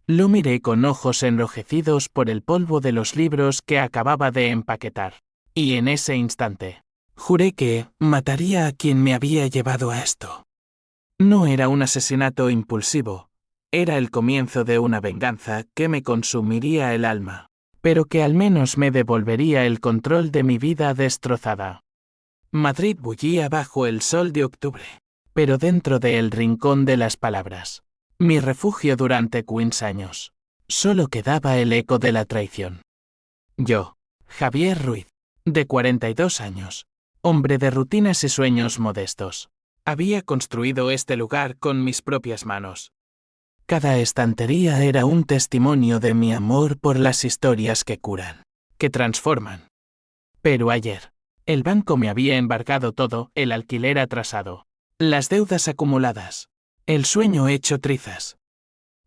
Lo miré con ojos enrojecidos por el polvo de los libros que acababa de empaquetar. Y en ese instante, juré que mataría a quien me había llevado a esto. No era un asesinato impulsivo, era el comienzo de una venganza que me consumiría el alma, pero que al menos me devolvería el control de mi vida destrozada. Madrid bullía bajo el sol de octubre, pero dentro del rincón de las palabras, mi refugio durante 15 años, solo quedaba el eco de la traición. Yo, Javier Ruiz, de 42 años, hombre de rutinas y sueños modestos, había construido este lugar con mis propias manos. Cada estantería era un testimonio de mi amor por las historias que curan, que transforman. Pero ayer, el banco me había embargado todo, el alquiler atrasado, las deudas acumuladas, el sueño hecho trizas.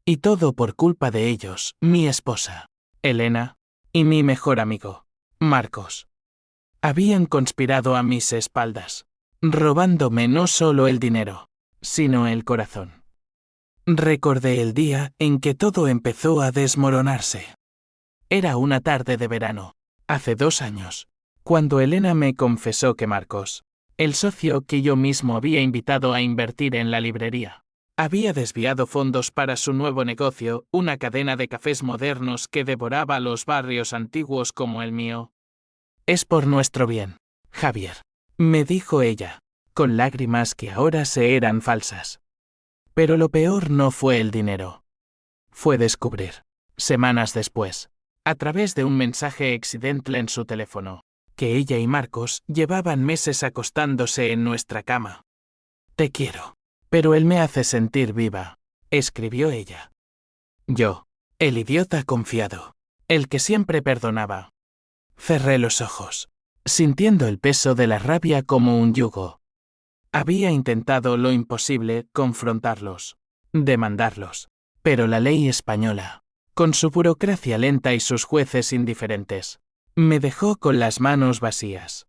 Y todo por culpa de ellos, mi esposa, Elena, y mi mejor amigo, Marcos. Habían conspirado a mis espaldas, robándome no solo el dinero, sino el corazón. Recordé el día en que todo empezó a desmoronarse. Era una tarde de verano, hace 2 años, cuando Elena me confesó que Marcos, el socio que yo mismo había invitado a invertir en la librería, había desviado fondos para su nuevo negocio, una cadena de cafés modernos que devoraba los barrios antiguos como el mío. Es por nuestro bien, Javier, me dijo ella, con lágrimas que ahora se eran falsas. Pero lo peor no fue el dinero. Fue descubrir, semanas después, a través de un mensaje accidental en su teléfono, que ella y Marcos llevaban meses acostándose en nuestra cama. Te quiero, pero él me hace sentir viva, escribió ella. Yo, el idiota confiado, el que siempre perdonaba. Cerré los ojos, sintiendo el peso de la rabia como un yugo. Había intentado lo imposible, confrontarlos, demandarlos, pero la ley española, con su burocracia lenta y sus jueces indiferentes, me dejó con las manos vacías.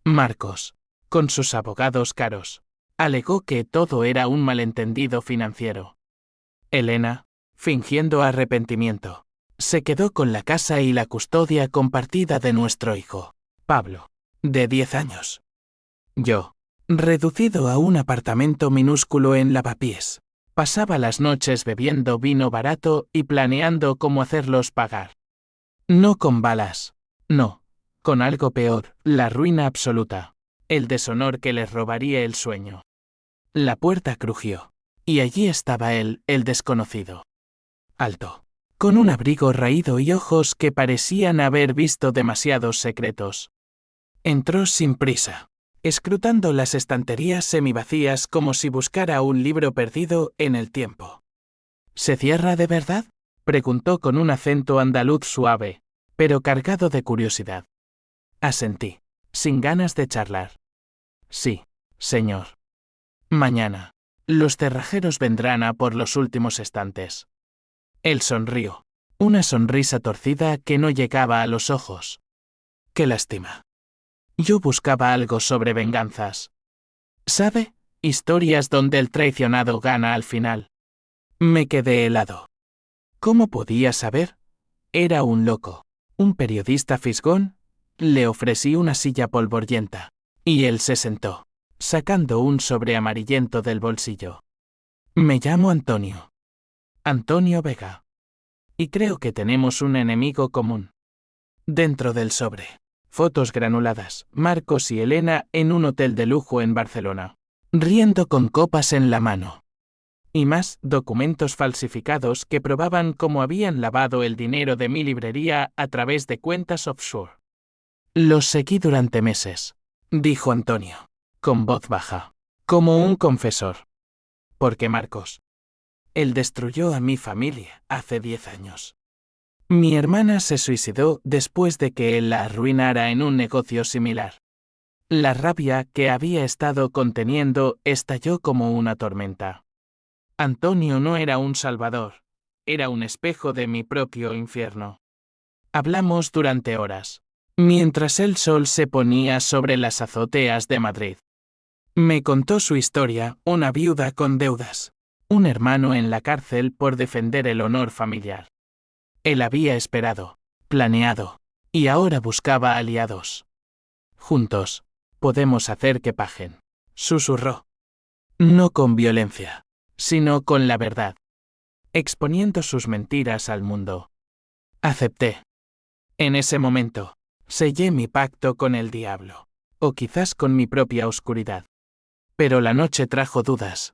Marcos, con sus abogados caros, alegó que todo era un malentendido financiero. Elena, fingiendo arrepentimiento, se quedó con la casa y la custodia compartida de nuestro hijo, Pablo, de 10 años. Yo, reducido a un apartamento minúsculo en Lavapiés, pasaba las noches bebiendo vino barato y planeando cómo hacerlos pagar. No con balas, no, con algo peor, la ruina absoluta, el deshonor que les robaría el sueño. La puerta crujió, y allí estaba él, el desconocido. Alto, con un abrigo raído y ojos que parecían haber visto demasiados secretos. Entró sin prisa, escrutando las estanterías semivacías como si buscara un libro perdido en el tiempo. ¿Se cierra de verdad?, preguntó con un acento andaluz suave, pero cargado de curiosidad. Asentí, sin ganas de charlar. Sí, señor. Mañana, los cerrajeros vendrán a por los últimos estantes. Él sonrió, una sonrisa torcida que no llegaba a los ojos. ¡Qué lástima! Yo buscaba algo sobre venganzas. ¿Sabe? Historias donde el traicionado gana al final. Me quedé helado. ¿Cómo podía saber? Era un loco, un periodista fisgón. Le ofrecí una silla polvorienta, y él se sentó, sacando un sobre amarillento del bolsillo. Me llamo Antonio. Antonio Vega. Y creo que tenemos un enemigo común. Dentro del sobre, fotos granuladas, Marcos y Elena en un hotel de lujo en Barcelona, riendo con copas en la mano. Y más documentos falsificados que probaban cómo habían lavado el dinero de mi librería a través de cuentas offshore. Los seguí durante meses, dijo Antonio, con voz baja, como un confesor. Porque Marcos, él destruyó a mi familia hace 10 años. Mi hermana se suicidó después de que él la arruinara en un negocio similar. La rabia que había estado conteniendo estalló como una tormenta. Antonio no era un salvador, era un espejo de mi propio infierno. Hablamos durante horas, mientras el sol se ponía sobre las azoteas de Madrid. Me contó su historia, una viuda con deudas, un hermano en la cárcel por defender el honor familiar. Él había esperado, planeado, y ahora buscaba aliados. Juntos, podemos hacer que paguen, susurró. No con violencia, sino con la verdad. Exponiendo sus mentiras al mundo. Acepté. En ese momento, sellé mi pacto con el diablo, o quizás con mi propia oscuridad. Pero la noche trajo dudas.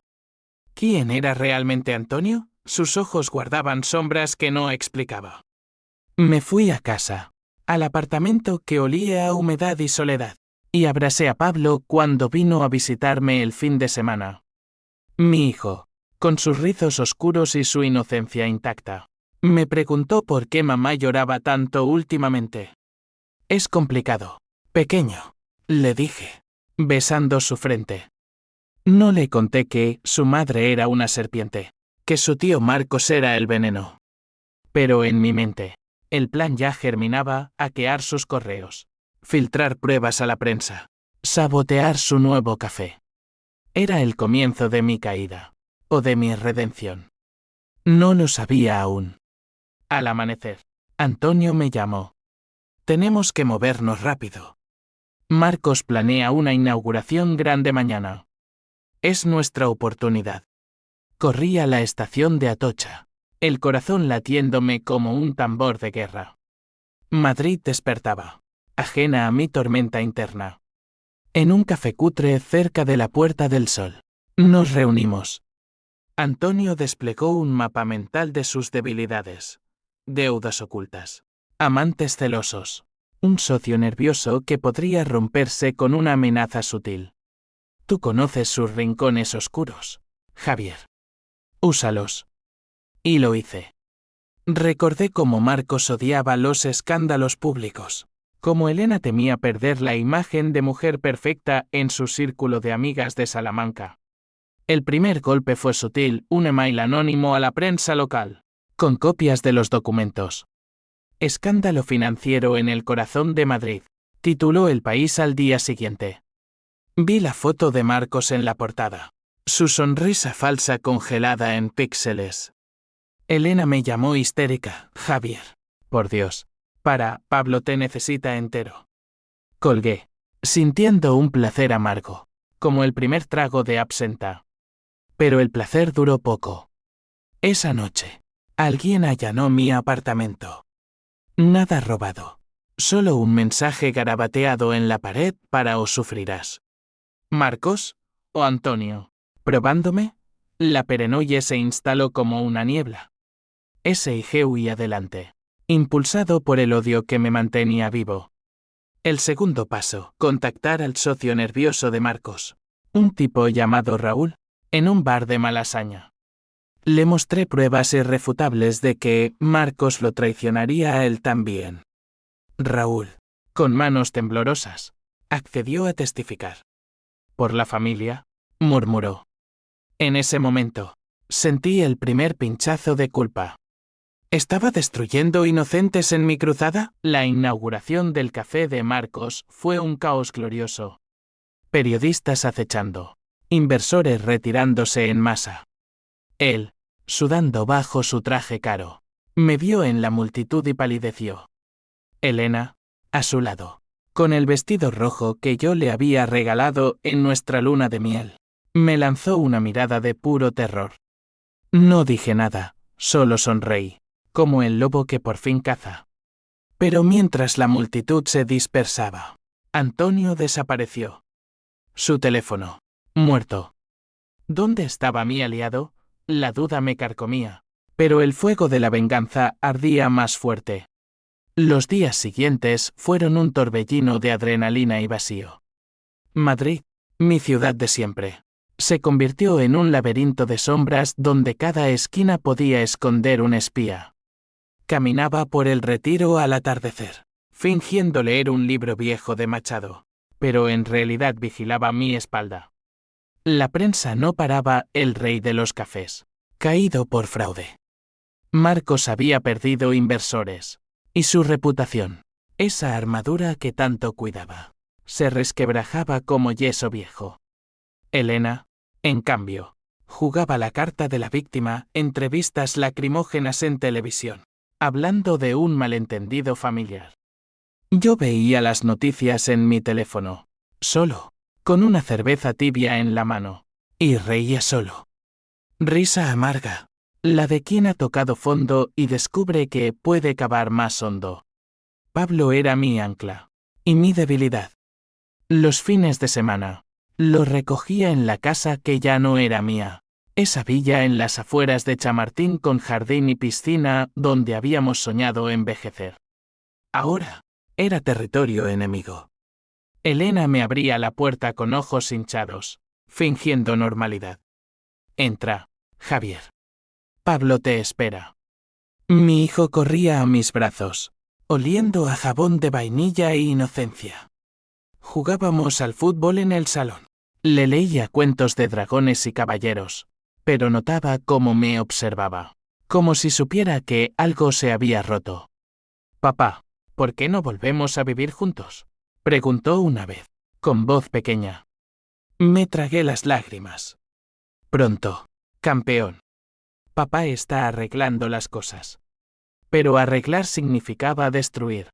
¿Quién era realmente Antonio? Sus ojos guardaban sombras que no explicaba. Me fui a casa, al apartamento que olía a humedad y soledad, y abracé a Pablo cuando vino a visitarme el fin de semana. Mi hijo, con sus rizos oscuros y su inocencia intacta, me preguntó por qué mamá lloraba tanto últimamente. Es complicado, pequeño, le dije, besando su frente. No le conté que su madre era una serpiente, que su tío Marcos era el veneno. Pero en mi mente, el plan ya germinaba: hackear sus correos, filtrar pruebas a la prensa, sabotear su nuevo café. Era el comienzo de mi caída, o de mi redención. No lo sabía aún. Al amanecer, Antonio me llamó. Tenemos que movernos rápido. Marcos planea una inauguración grande mañana. Es nuestra oportunidad. Corrí a la estación de Atocha, el corazón latiéndome como un tambor de guerra. Madrid despertaba, ajena a mi tormenta interna. En un café cutre cerca de la Puerta del Sol, nos reunimos. Antonio desplegó un mapa mental de sus debilidades, deudas ocultas, amantes celosos, un socio nervioso que podría romperse con una amenaza sutil. Tú conoces sus rincones oscuros, Javier. Úsalos. Y lo hice. Recordé cómo Marcos odiaba los escándalos públicos, cómo Elena temía perder la imagen de mujer perfecta en su círculo de amigas de Salamanca. El primer golpe fue sutil: un email anónimo a la prensa local, con copias de los documentos. Escándalo financiero en el corazón de Madrid, tituló El País al día siguiente. Vi la foto de Marcos en la portada, su sonrisa falsa congelada en píxeles. Elena me llamó histérica. Javier, por Dios, Pablo te necesita entero. Colgué, sintiendo un placer amargo, como el primer trago de absenta. Pero el placer duró poco. Esa noche, alguien allanó mi apartamento. Nada robado, solo un mensaje garabateado en la pared para: o sufrirás. ¿Marcos? ¿O Antonio? Probándome, la paranoia se instaló como una niebla. S.I.G. huí adelante, impulsado por el odio que me mantenía vivo. El segundo paso: contactar al socio nervioso de Marcos, un tipo llamado Raúl, en un bar de Malasaña. Le mostré pruebas irrefutables de que Marcos lo traicionaría a él también. Raúl, con manos temblorosas, accedió a testificar. ¿Por la familia?, murmuró. En ese momento, sentí el primer pinchazo de culpa. ¿Estaba destruyendo inocentes en mi cruzada? La inauguración del café de Marcos fue un caos glorioso. Periodistas acechando, inversores retirándose en masa. Él, sudando bajo su traje caro, me vio en la multitud y palideció. Elena, a su lado, con el vestido rojo que yo le había regalado en nuestra luna de miel, me lanzó una mirada de puro terror. No dije nada, solo sonreí, como el lobo que por fin caza. Pero mientras la multitud se dispersaba, Antonio desapareció. Su teléfono, muerto. ¿Dónde estaba mi aliado? La duda me carcomía, pero el fuego de la venganza ardía más fuerte. Los días siguientes fueron un torbellino de adrenalina y vacío. Madrid, mi ciudad de siempre, se convirtió en un laberinto de sombras donde cada esquina podía esconder un espía. Caminaba por el Retiro al atardecer, fingiendo leer un libro viejo de Machado, pero en realidad vigilaba mi espalda. La prensa no paraba: el rey de los cafés, caído por fraude. Marcos había perdido inversores, y su reputación, esa armadura que tanto cuidaba, se resquebrajaba como yeso viejo. Elena, en cambio, Jugaba la carta de la víctima, entrevistas lacrimógenas en televisión, hablando de un malentendido familiar. Yo veía las noticias en mi teléfono, solo, con una cerveza tibia en la mano, y reía solo. Risa amarga, la de quien ha tocado fondo y descubre que puede cavar más hondo. Pablo era mi ancla, y mi debilidad. Los fines de semana, lo recogía en la casa que ya no era mía, esa villa en las afueras de Chamartín con jardín y piscina donde habíamos soñado envejecer. Ahora, era territorio enemigo. Elena me abría la puerta con ojos hinchados, fingiendo normalidad. Entra, Javier. Pablo te espera. Mi hijo corría a mis brazos, oliendo a jabón de vainilla e inocencia. Jugábamos al fútbol en el salón. Le leía cuentos de dragones y caballeros, pero notaba cómo me observaba, como si supiera que algo se había roto. Papá, ¿por qué no volvemos a vivir juntos?, preguntó una vez, con voz pequeña. Me tragué las lágrimas. Pronto, campeón. Papá está arreglando las cosas. Pero arreglar significaba destruir.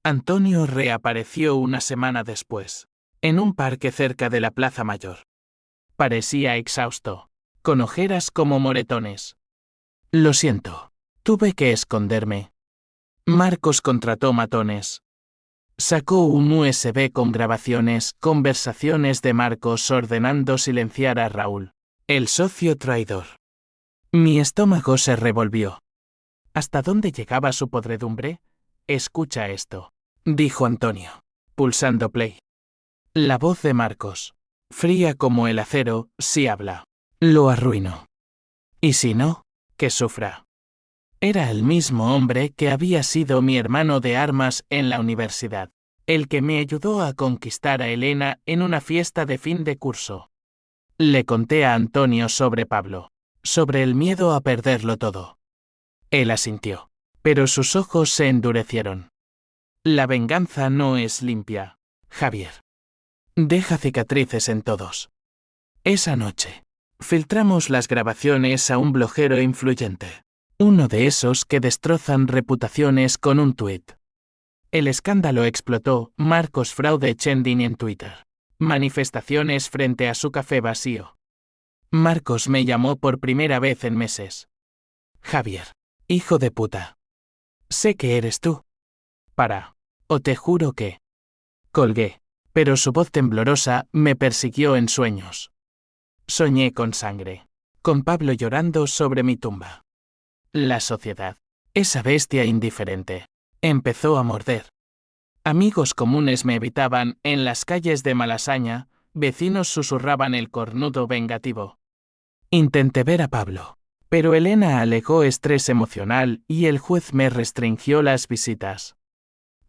Antonio reapareció una semana después, en un parque cerca de la Plaza Mayor. Parecía exhausto, con ojeras como moretones. Lo siento, tuve que esconderme. Marcos contrató matones. Sacó un USB con grabaciones, conversaciones de Marcos ordenando silenciar a Raúl, el socio traidor. Mi estómago se revolvió. ¿Hasta dónde llegaba su podredumbre? Escucha esto, dijo Antonio, pulsando play. La voz de Marcos, fría como el acero, si habla, lo arruino. Y si no, que sufra. Era el mismo hombre que había sido mi hermano de armas en la universidad, el que me ayudó a conquistar a Elena en una fiesta de fin de curso. Le conté a Antonio sobre Pablo, sobre el miedo a perderlo todo. Él asintió, pero sus ojos se endurecieron. La venganza no es limpia, Javier. Deja cicatrices en todos. Esa noche, filtramos las grabaciones a un bloguero influyente. Uno de esos que destrozan reputaciones con un tuit. El escándalo explotó, Marcos fraude trending en Twitter. Manifestaciones frente a su café vacío. Marcos me llamó por primera vez en meses. Javier, hijo de puta. Sé que eres tú. O te juro que... Colgué, pero su voz temblorosa me persiguió en sueños. Soñé con sangre, con Pablo llorando sobre mi tumba. La sociedad, esa bestia indiferente, empezó a morder. Amigos comunes me evitaban en las calles de Malasaña, vecinos susurraban el cornudo vengativo. Intenté ver a Pablo, pero Elena alegó estrés emocional y el juez me restringió las visitas.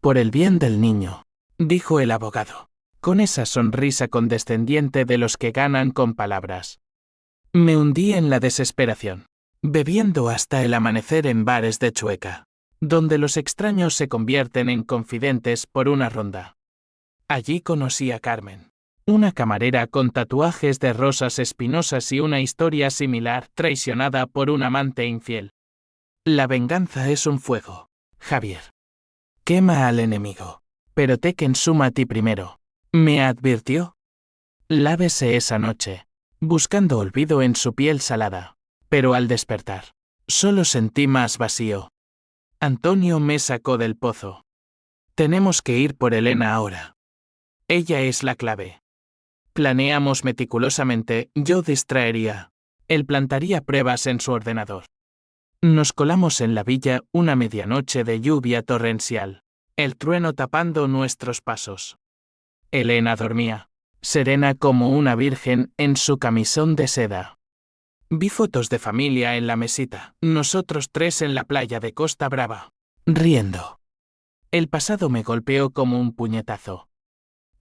Por el bien del niño, dijo el abogado, con esa sonrisa condescendiente de los que ganan con palabras. Me hundí en la desesperación, bebiendo hasta el amanecer en bares de Chueca, donde los extraños se convierten en confidentes por una ronda. Allí conocí a Carmen, una camarera con tatuajes de rosas espinosas y una historia similar, traicionada por un amante infiel. La venganza es un fuego, Javier. Quema al enemigo, pero te consuma a ti primero, me advirtió. Lávese esa noche, buscando olvido en su piel salada, pero al despertar, solo sentí más vacío. Antonio me sacó del pozo. Tenemos que ir por Elena ahora. Ella es la clave. Planeamos meticulosamente, yo distraería. Él plantaría pruebas en su ordenador. Nos colamos en la villa una medianoche de lluvia torrencial, el trueno tapando nuestros pasos. Elena dormía, serena como una virgen en su camisón de seda. Vi fotos de familia en la mesita, nosotros tres en la playa de Costa Brava, riendo. El pasado me golpeó como un puñetazo.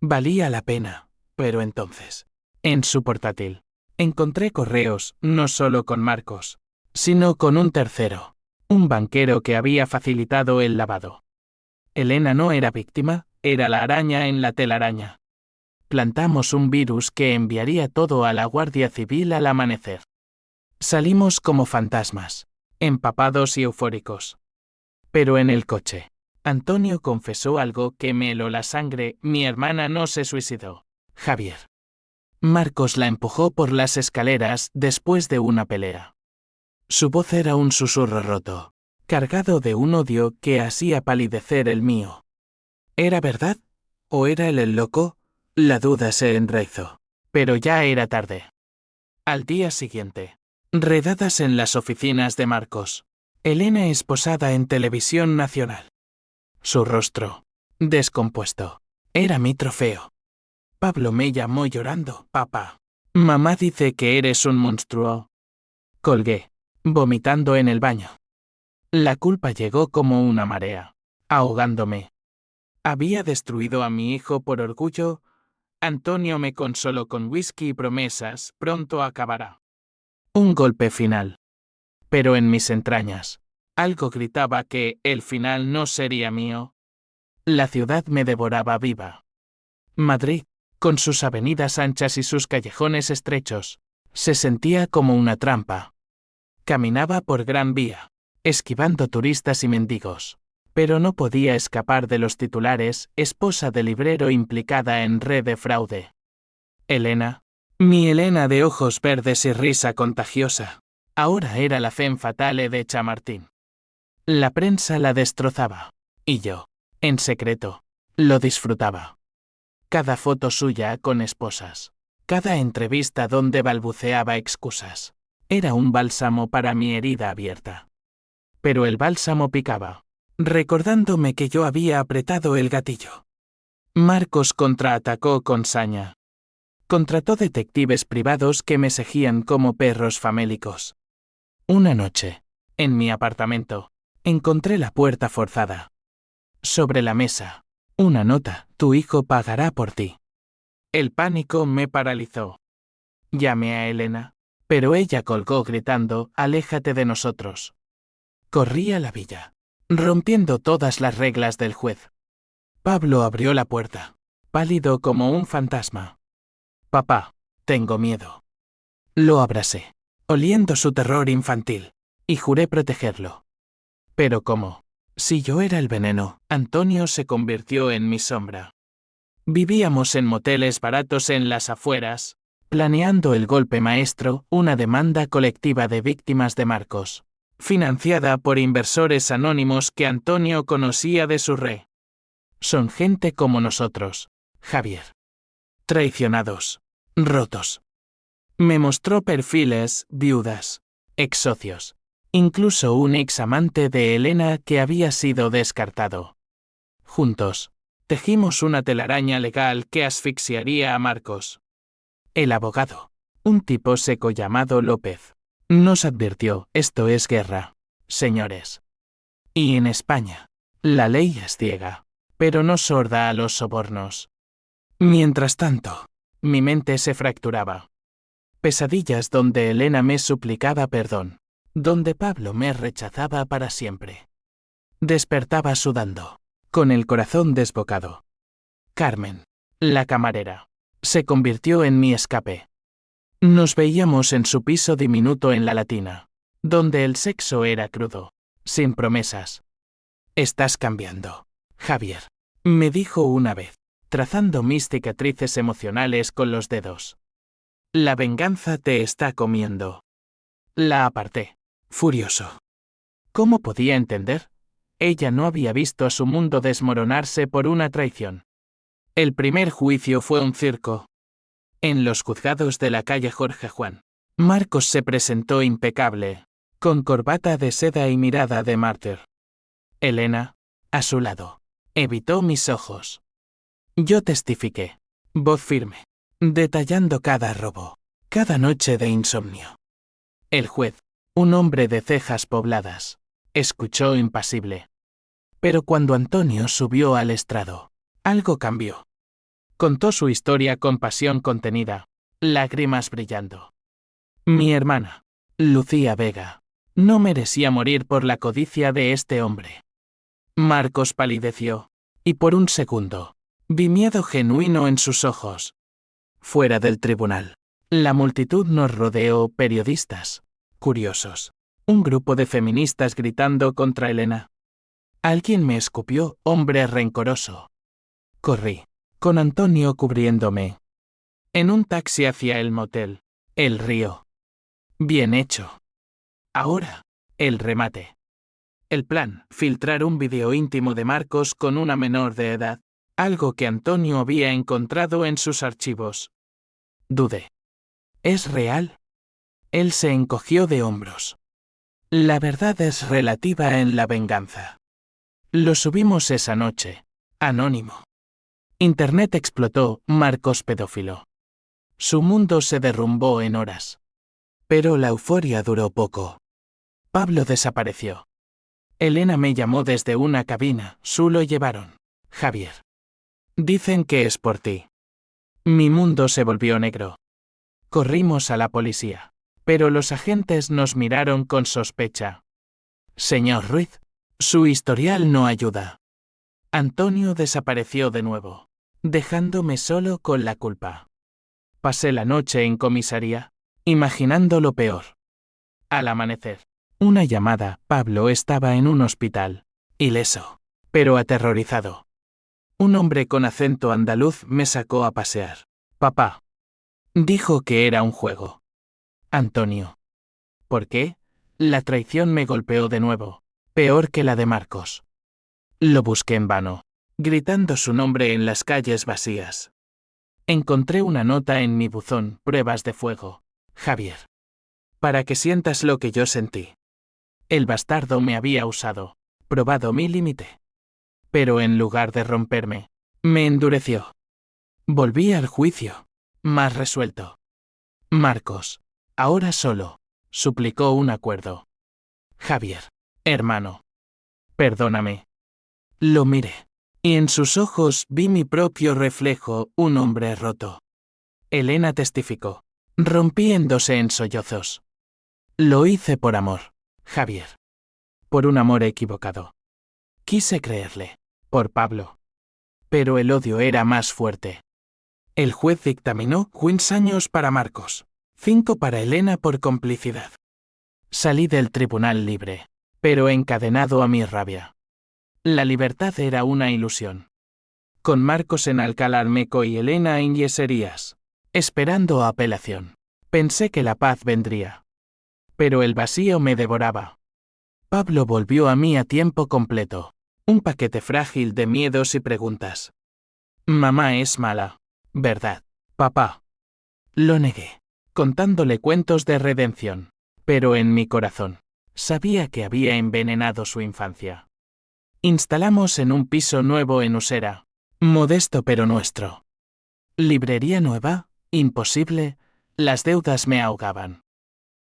Valía la pena, pero entonces, en su portátil, encontré correos, no solo con Marcos, sino con un tercero, un banquero que había facilitado el lavado. Elena no era víctima, era la araña en la telaraña. Plantamos un virus que enviaría todo a la Guardia Civil al amanecer. Salimos como fantasmas, empapados y eufóricos. Pero en el coche, Antonio confesó algo que me heló la sangre: mi hermana no se suicidó, Javier. Marcos la empujó por las escaleras después de una pelea. Su voz era un susurro roto, cargado de un odio que hacía palidecer el mío. ¿Era verdad? ¿O era él el loco? La duda se enraizó. Pero ya era tarde. Al día siguiente, redadas en las oficinas de Marcos, Elena esposada en televisión nacional. Su rostro, descompuesto, era mi trofeo. Pablo me llamó llorando: papá, mamá dice que eres un monstruo. Colgué, vomitando en el baño. La culpa llegó como una marea, ahogándome. Había destruido a mi hijo por orgullo. Antonio me consoló con whisky y promesas: pronto acabará. Un golpe final. Pero en mis entrañas, algo gritaba que el final no sería mío. La ciudad me devoraba viva. Madrid, con sus avenidas anchas y sus callejones estrechos, se sentía como una trampa. Caminaba por Gran Vía, esquivando turistas y mendigos, pero no podía escapar de los titulares: esposa de librero implicada en red de fraude. Elena, mi Elena de ojos verdes y risa contagiosa, ahora era la femme fatale de Chamartín. La prensa la destrozaba, y yo, en secreto, lo disfrutaba. Cada foto suya con esposas, cada entrevista donde balbuceaba excusas, era un bálsamo para mi herida abierta. Pero el bálsamo picaba, recordándome que yo había apretado el gatillo. Marcos contraatacó con saña. Contrató detectives privados que me seguían como perros famélicos. Una noche, en mi apartamento, encontré la puerta forzada. Sobre la mesa, una nota: tu hijo pagará por ti. El pánico me paralizó. Llamé a Elena, pero ella colgó gritando: aléjate de nosotros. Corrí a la villa, rompiendo todas las reglas del juez. Pablo abrió la puerta, pálido como un fantasma. Papá, tengo miedo. Lo abracé, oliendo su terror infantil, y juré protegerlo. Pero ¿cómo? Si yo era el veneno, Antonio se convirtió en mi sombra. Vivíamos en moteles baratos en las afueras, planeando el golpe maestro: una demanda colectiva de víctimas de Marcos, financiada por inversores anónimos que Antonio conocía de su red. Son gente como nosotros, Javier. Traicionados, rotos. Me mostró perfiles: viudas, ex socios, incluso un ex amante de Elena que había sido descartado. Juntos, tejimos una telaraña legal que asfixiaría a Marcos. El abogado, un tipo seco llamado López, nos advirtió: esto es guerra, señores. Y en España, la ley es ciega, pero no sorda a los sobornos. Mientras tanto, mi mente se fracturaba. Pesadillas donde Elena me suplicaba perdón, donde Pablo me rechazaba para siempre. Despertaba sudando, con el corazón desbocado. Carmen, la camarera, se convirtió en mi escape. Nos veíamos en su piso diminuto en La Latina, donde el sexo era crudo, sin promesas. Estás cambiando, Javier, me dijo una vez, trazando mis cicatrices emocionales con los dedos. La venganza te está comiendo. La aparté, furioso. ¿Cómo podía entender? Ella no había visto a su mundo desmoronarse por una traición. El primer juicio fue un circo. En los juzgados de la calle Jorge Juan, Marcos se presentó impecable, con corbata de seda y mirada de mártir. Elena, a su lado, evitó mis ojos. Yo testifiqué, voz firme, detallando cada robo, cada noche de insomnio. El juez, un hombre de cejas pobladas, escuchó impasible. Pero cuando Antonio subió al estrado, algo cambió. Contó su historia con pasión contenida, lágrimas brillando. Mi hermana, Lucía Vega, no merecía morir por la codicia de este hombre. Marcos palideció, y por un segundo, vi miedo genuino en sus ojos. Fuera del tribunal, la multitud nos rodeó: periodistas, curiosos. Un grupo de feministas gritando contra Elena. Alguien me escupió, hombre rencoroso. Corrí, con Antonio cubriéndome. En un taxi hacia el motel. El río. Bien hecho. Ahora, el remate. El plan, filtrar un video íntimo de Marcos con una menor de edad, algo que Antonio había encontrado en sus archivos. Dudé. ¿Es real? Él se encogió de hombros. La verdad es relativa en la venganza. Lo subimos esa noche. Anónimo. Internet explotó, Marcos pedófilo. Su mundo se derrumbó en horas. Pero la euforia duró poco. Pablo desapareció. Elena me llamó desde una cabina, Su lo llevaron. Javier. Dicen que es por ti. Mi mundo se volvió negro. Corrimos a la policía. Pero los agentes nos miraron con sospecha. Señor Ruiz, su historial no ayuda. Antonio desapareció de nuevo, dejándome solo con la culpa. Pasé la noche en comisaría, imaginando lo peor. Al amanecer, una llamada, Pablo estaba en un hospital, ileso, pero aterrorizado. Un hombre con acento andaluz me sacó a pasear. Papá. Dijo que era un juego. Antonio. ¿Por qué? La traición me golpeó de nuevo, peor que la de Marcos. Lo busqué en vano, gritando su nombre en las calles vacías. Encontré una nota en mi buzón, pruebas de fuego. Javier. Para que sientas lo que yo sentí. El bastardo me había usado, probado mi límite. Pero en lugar de romperme, me endureció. Volví al juicio, más resuelto. Marcos, ahora solo, suplicó un acuerdo. Javier, hermano. Perdóname. Lo miré, y en sus ojos vi mi propio reflejo, un hombre roto. Elena testificó, rompiéndose en sollozos. Lo hice por amor, Javier. Por un amor equivocado. Quise creerle, por Pablo. Pero el odio era más fuerte. El juez dictaminó 15 años para Marcos, 5 para Elena por complicidad. Salí del tribunal libre, pero encadenado a mi rabia. La libertad era una ilusión. Con Marcos en Alcalá Meco y Elena en Yeserías, esperando apelación, pensé que la paz vendría. Pero el vacío me devoraba. Pablo volvió a mí a tiempo completo, un paquete frágil de miedos y preguntas. Mamá es mala, ¿verdad, papá? Lo negué, contándole cuentos de redención, pero en mi corazón, sabía que había envenenado su infancia. Instalamos en un piso nuevo en Usera, modesto pero nuestro. Librería nueva, imposible, las deudas me ahogaban.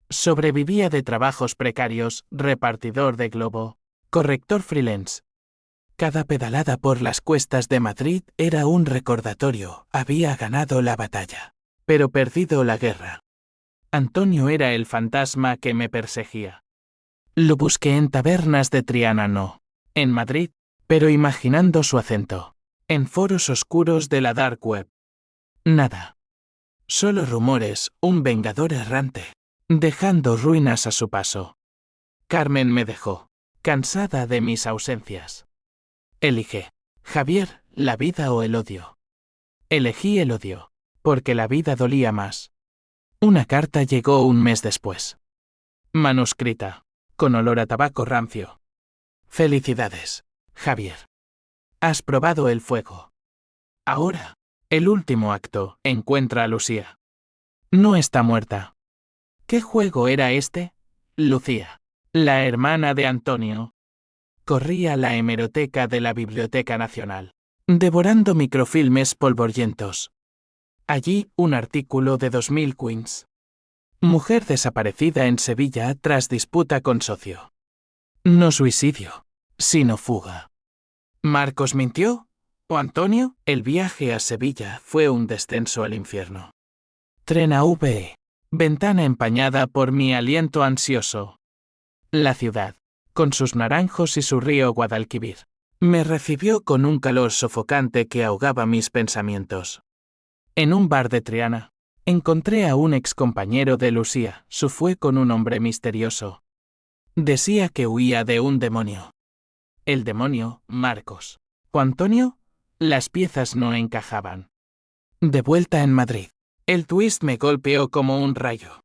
Sobrevivía de trabajos precarios, repartidor de globo, corrector freelance. Cada pedalada por las cuestas de Madrid era un recordatorio, había ganado la batalla, pero perdido la guerra. Antonio era el fantasma que me perseguía. Lo busqué en tabernas de Triana, no, en Madrid, pero imaginando su acento, en foros oscuros de la dark web. Nada. Solo rumores, un vengador errante, dejando ruinas a su paso. Carmen me dejó, cansada de mis ausencias. Elige, Javier, la vida o el odio. Elegí el odio, porque la vida dolía más. Una carta llegó un mes después. Manuscrita, con olor a tabaco rancio. Felicidades, Javier. Has probado el fuego. Ahora, el último acto, encuentra a Lucía. No está muerta. ¿Qué juego era este? Lucía, la hermana de Antonio. Corrí a la hemeroteca de la Biblioteca Nacional, devorando microfilmes polvorientos. Allí, un artículo de 2000 Queens. Mujer desaparecida en Sevilla tras disputa con socio. No suicidio, sino fuga. ¿Marcos mintió? ¿O Antonio? El viaje a Sevilla fue un descenso al infierno. Tren a VE. Ventana empañada por mi aliento ansioso. La ciudad, con sus naranjos y su río Guadalquivir, me recibió con un calor sofocante que ahogaba mis pensamientos. En un bar de Triana, Encontré a un excompañero de Lucía, se fue con un hombre misterioso. Decía que huía de un demonio. El demonio, Marcos. ¿O Antonio? Las piezas no encajaban. De vuelta en Madrid, el twist me golpeó como un rayo.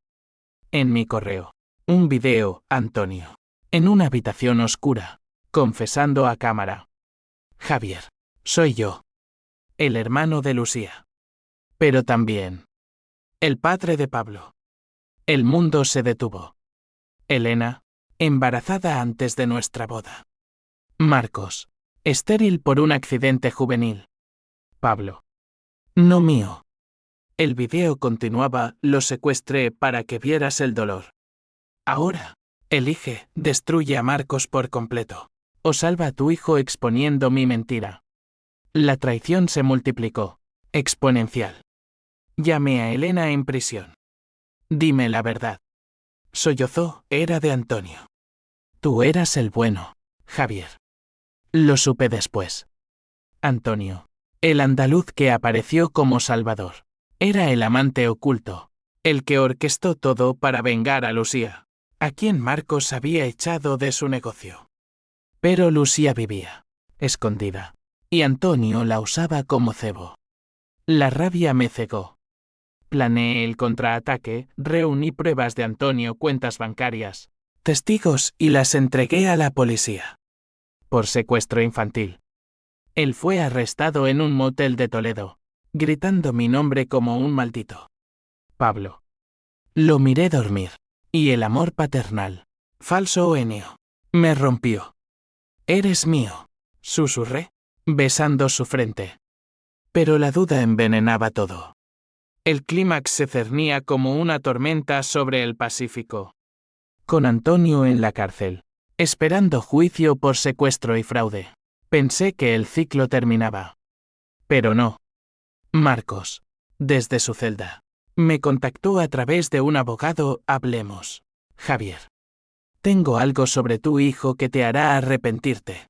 En mi correo, un video, Antonio. En una habitación oscura, confesando a cámara. Javier, soy yo. El hermano de Lucía. Pero también el padre de Pablo. El mundo se detuvo. Elena, embarazada antes de nuestra boda. Marcos, estéril por un accidente juvenil. Pablo. No mío. El video continuaba, lo secuestré para que vieras el dolor. Ahora, elige, destruye a Marcos por completo. O salva a tu hijo exponiendo mi mentira. La traición se multiplicó. Exponencial. Llamé a Elena en prisión. Dime la verdad. Sollozó, era de Antonio. Tú eras el bueno, Javier. Lo supe después. Antonio, el andaluz que apareció como salvador. Era el amante oculto, el que orquestó todo para vengar a Lucía, a quien Marcos había echado de su negocio. Pero Lucía vivía, escondida, y Antonio la usaba como cebo. La rabia me cegó. Planeé el contraataque, reuní pruebas de Antonio, cuentas bancarias, testigos y las entregué a la policía. Por secuestro infantil. Él fue arrestado en un motel de Toledo, gritando mi nombre como un maldito. Pablo. Lo miré dormir. Y el amor paternal, falso o eneo, me rompió. Eres mío, susurré, besando su frente. Pero la duda envenenaba todo. El clímax se cernía como una tormenta sobre el Pacífico. Con Antonio en la cárcel, esperando juicio por secuestro y fraude, pensé que el ciclo terminaba. Pero no. Marcos, desde su celda, me contactó a través de un abogado. Hablemos, Javier. Tengo algo sobre tu hijo que te hará arrepentirte.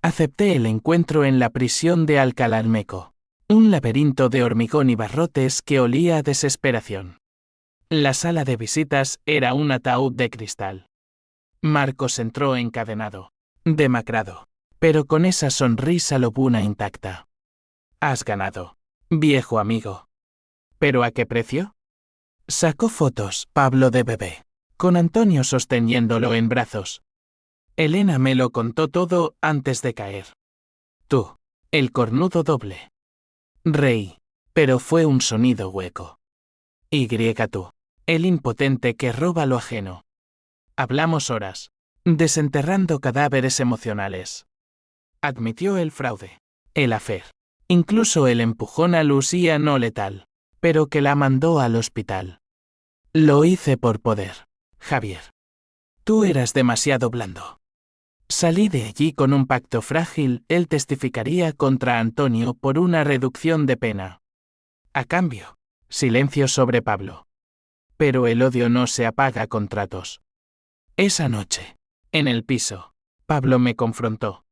Acepté el encuentro en la prisión de Alcalá-Meco. Un laberinto de hormigón y barrotes que olía a desesperación. La sala de visitas era un ataúd de cristal. Marcos entró encadenado, demacrado, pero con esa sonrisa lobuna intacta. Has ganado, viejo amigo. ¿Pero a qué precio? Sacó fotos, Pablo de bebé, con Antonio sosteniéndolo en brazos. Elena me lo contó todo antes de caer. Tú, el cornudo doble. Reí, pero fue un sonido hueco. Tú, el impotente que roba lo ajeno. Hablamos horas, desenterrando cadáveres emocionales. Admitió el fraude, el affair, incluso el empujón a Lucía no letal, pero que la mandó al hospital. Lo hice por poder, Javier. Tú eras demasiado blando. Salí de allí con un pacto frágil, él testificaría contra Antonio por una reducción de pena. A cambio, silencio sobre Pablo. Pero el odio no se apaga con tratos. Esa noche, en el piso, Pablo me confrontó.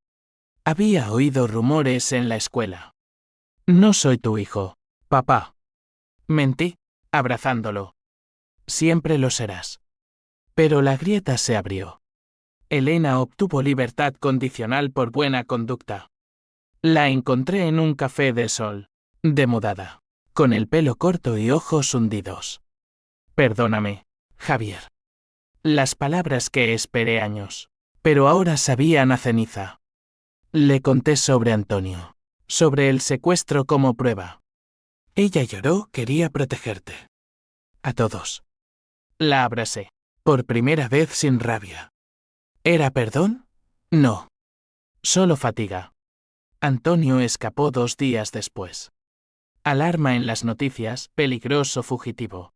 Había oído rumores en la escuela. No soy tu hijo, papá. Mentí, abrazándolo. Siempre lo serás. Pero la grieta se abrió. Elena obtuvo libertad condicional por buena conducta. La encontré en un café de sol, demudada, con el pelo corto y ojos hundidos. Perdóname, Javier. Las palabras que esperé años, pero ahora sabían a ceniza. Le conté sobre Antonio, sobre el secuestro como prueba. Ella lloró, quería protegerte. A todos. La abracé, por primera vez sin rabia. ¿Era perdón? No. Solo fatiga. Antonio escapó 2 días después. Alarma en las noticias, peligroso fugitivo.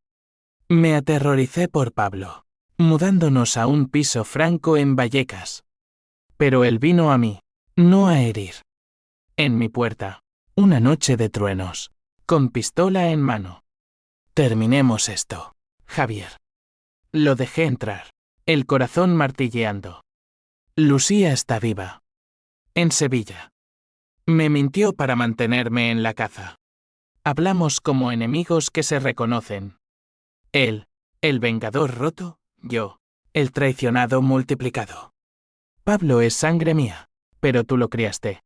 Me aterroricé por Pablo, mudándonos a un piso franco en Vallecas. Pero él vino a mí, no a herir. En mi puerta, una noche de truenos, con pistola en mano. Terminemos esto, Javier. Lo dejé entrar, el corazón martilleando. Lucía está viva. En Sevilla. Me mintió para mantenerme en la caza. Hablamos como enemigos que se reconocen. Él, el vengador roto, yo, el traicionado multiplicado. Pablo es sangre mía, pero tú lo criaste.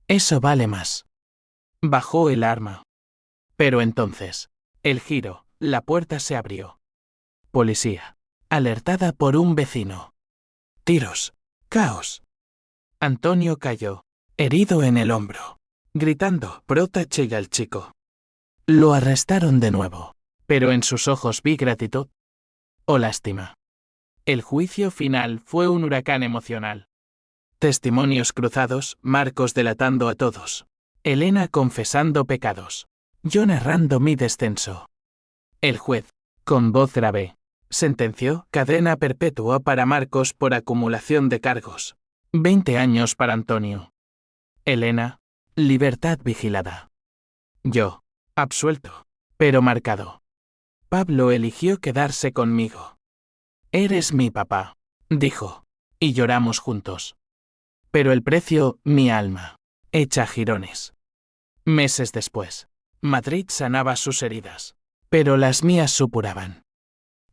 Eso vale más. Bajó el arma. Pero entonces, el giro, la puerta se abrió. Policía. Alertada por un vecino. Tiros. Caos. Antonio cayó, herido en el hombro, gritando, «Proteche al chico». Lo arrestaron de nuevo, pero en sus ojos vi gratitud o lástima. El juicio final fue un huracán emocional. Testimonios cruzados, Marcos delatando a todos. Elena confesando pecados. Yo narrando mi descenso. El juez, con voz grave, sentenció cadena perpetua para Marcos por acumulación de cargos. 20 años para Antonio. Elena, libertad vigilada. Yo, absuelto, pero marcado. Pablo eligió quedarse conmigo. Eres mi papá, dijo, y lloramos juntos. Pero el precio, mi alma, hecha jirones. Meses después, Madrid sanaba sus heridas, pero las mías supuraban.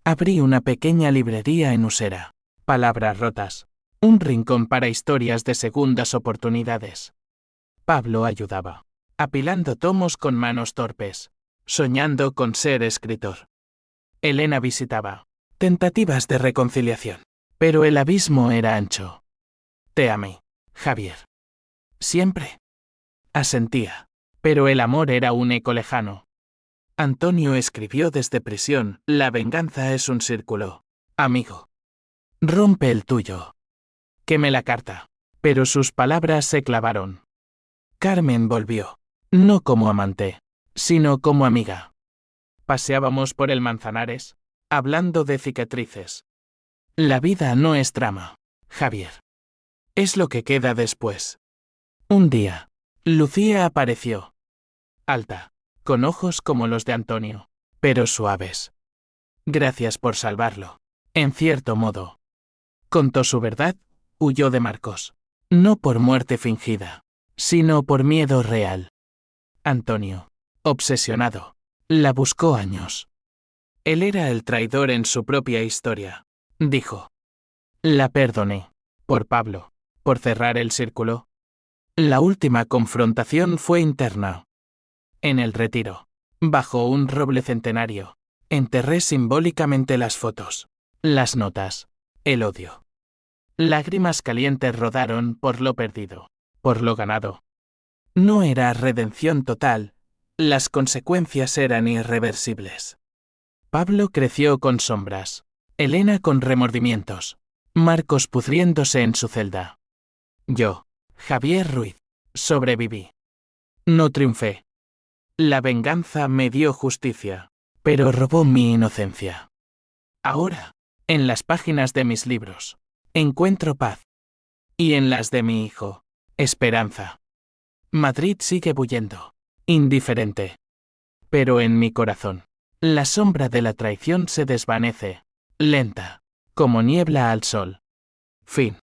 Abrí una pequeña librería en Usera. Palabras rotas. Un rincón para historias de segundas oportunidades. Pablo ayudaba, apilando tomos con manos torpes, soñando con ser escritor. Elena visitaba, tentativas de reconciliación, pero el abismo era ancho. Te amé, Javier. Siempre. Asentía, pero el amor era un eco lejano. Antonio escribió desde prisión, la venganza es un círculo. Amigo. Rompe el tuyo. Quemé la carta, pero sus palabras se clavaron. Carmen volvió, no como amante, sino como amiga. Paseábamos por el Manzanares, hablando de cicatrices. La vida no es drama, Javier. Es lo que queda después. Un día, Lucía apareció. Alta, con ojos como los de Antonio, pero suaves. Gracias por salvarlo. En cierto modo. Contó su verdad, huyó de Marcos. No por muerte fingida, sino por miedo real. Antonio, obsesionado, la buscó años. Él era el traidor en su propia historia, dijo. La perdoné, por Pablo, por cerrar el círculo. La última confrontación fue interna. En el retiro, bajo un roble centenario, enterré simbólicamente las fotos, las notas, el odio. Lágrimas calientes rodaron por lo perdido, por lo ganado. No era redención total, las consecuencias eran irreversibles. Pablo creció con sombras, Elena con remordimientos, Marcos pudriéndose en su celda. Yo, Javier Ruiz, sobreviví. No triunfé. La venganza me dio justicia, pero robó mi inocencia. Ahora, en las páginas de mis libros, encuentro paz. Y en las de mi hijo, esperanza. Madrid sigue bullendo, indiferente. Pero en mi corazón, la sombra de la traición se desvanece, lenta, como niebla al sol. Fin.